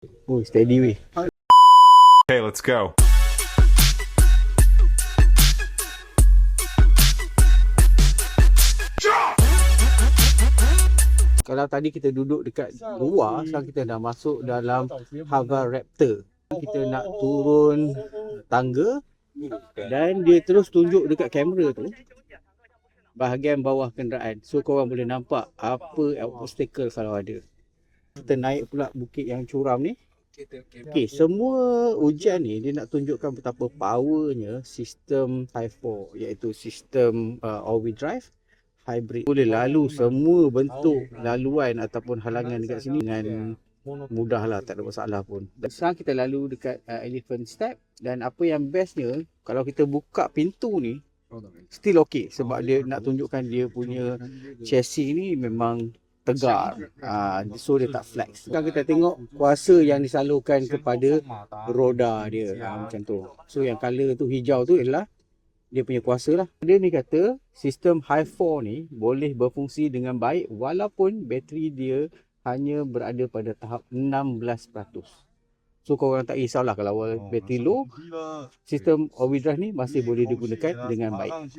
Oh, steady weh. Okay, let's go. Kalau tadi kita duduk dekat luar, sekarang kita dah masuk dalam Hover Raptor. Kita nak turun tangga dan dia terus tunjuk dekat kamera tu bahagian bawah kenderaan. So korang boleh nampak apa obstacle kalau ada. Kita naik pula bukit yang curam ni. Okey, semua ujian ni dia nak tunjukkan betapa powernya sistem Hi4, iaitu sistem all-wheel drive hybrid. Boleh lalu semua bentuk laluan ataupun halangan dekat sini dengan mudah lah, tak ada masalah pun. Dan sekarang kita lalu dekat Elephant Step, dan apa yang bestnya kalau kita buka pintu ni still okay, sebab dia nak tunjukkan dia punya chassis ni memang tegar, so dia tak flex. Sekarang kita tengok kuasa yang disalurkan kepada roda dia, macam tu. So yang color tu hijau tu adalah dia punya kuasa lah. Dia ni kata sistem Hi4 ni boleh berfungsi dengan baik walaupun bateri dia hanya berada pada tahap 16%. So korang tak risaulah kalau bateri low, sistem all-wheel drive ni masih boleh digunakan dengan baik.